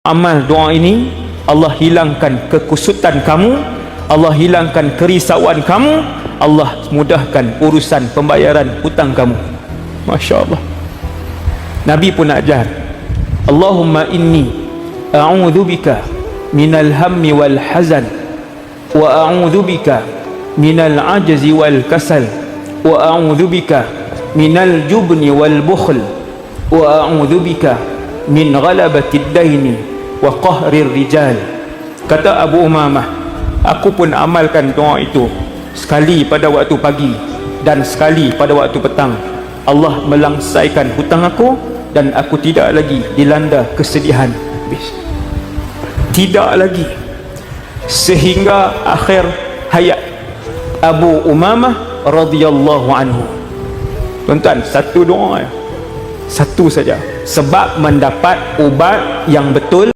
Amal doa ini, Allah hilangkan kekusutan kamu, Allah hilangkan kerisauan kamu, Allah mudahkan urusan pembayaran hutang kamu. Masya Allah. Nabi pun ajar, Allahumma inni a'udzubika minal hammi wal hazan, wa a'udzubika minal ajzi wal kasal, wa a'udzubika minal jubni wal bukhl, wa a'udzubika min ghalabatid daini wa qahrir rijal. Kata Abu Umamah, aku pun amalkan doa itu sekali pada waktu pagi dan sekali pada waktu petang. Allah melangsaikan hutang aku dan aku tidak lagi dilanda kesedihan. Tidak lagi. Sehingga akhir hayat Abu Umamah radhiyallahu anhu. Tuan-tuan, satu doa, satu saja, sebab mendapat ubat yang betul.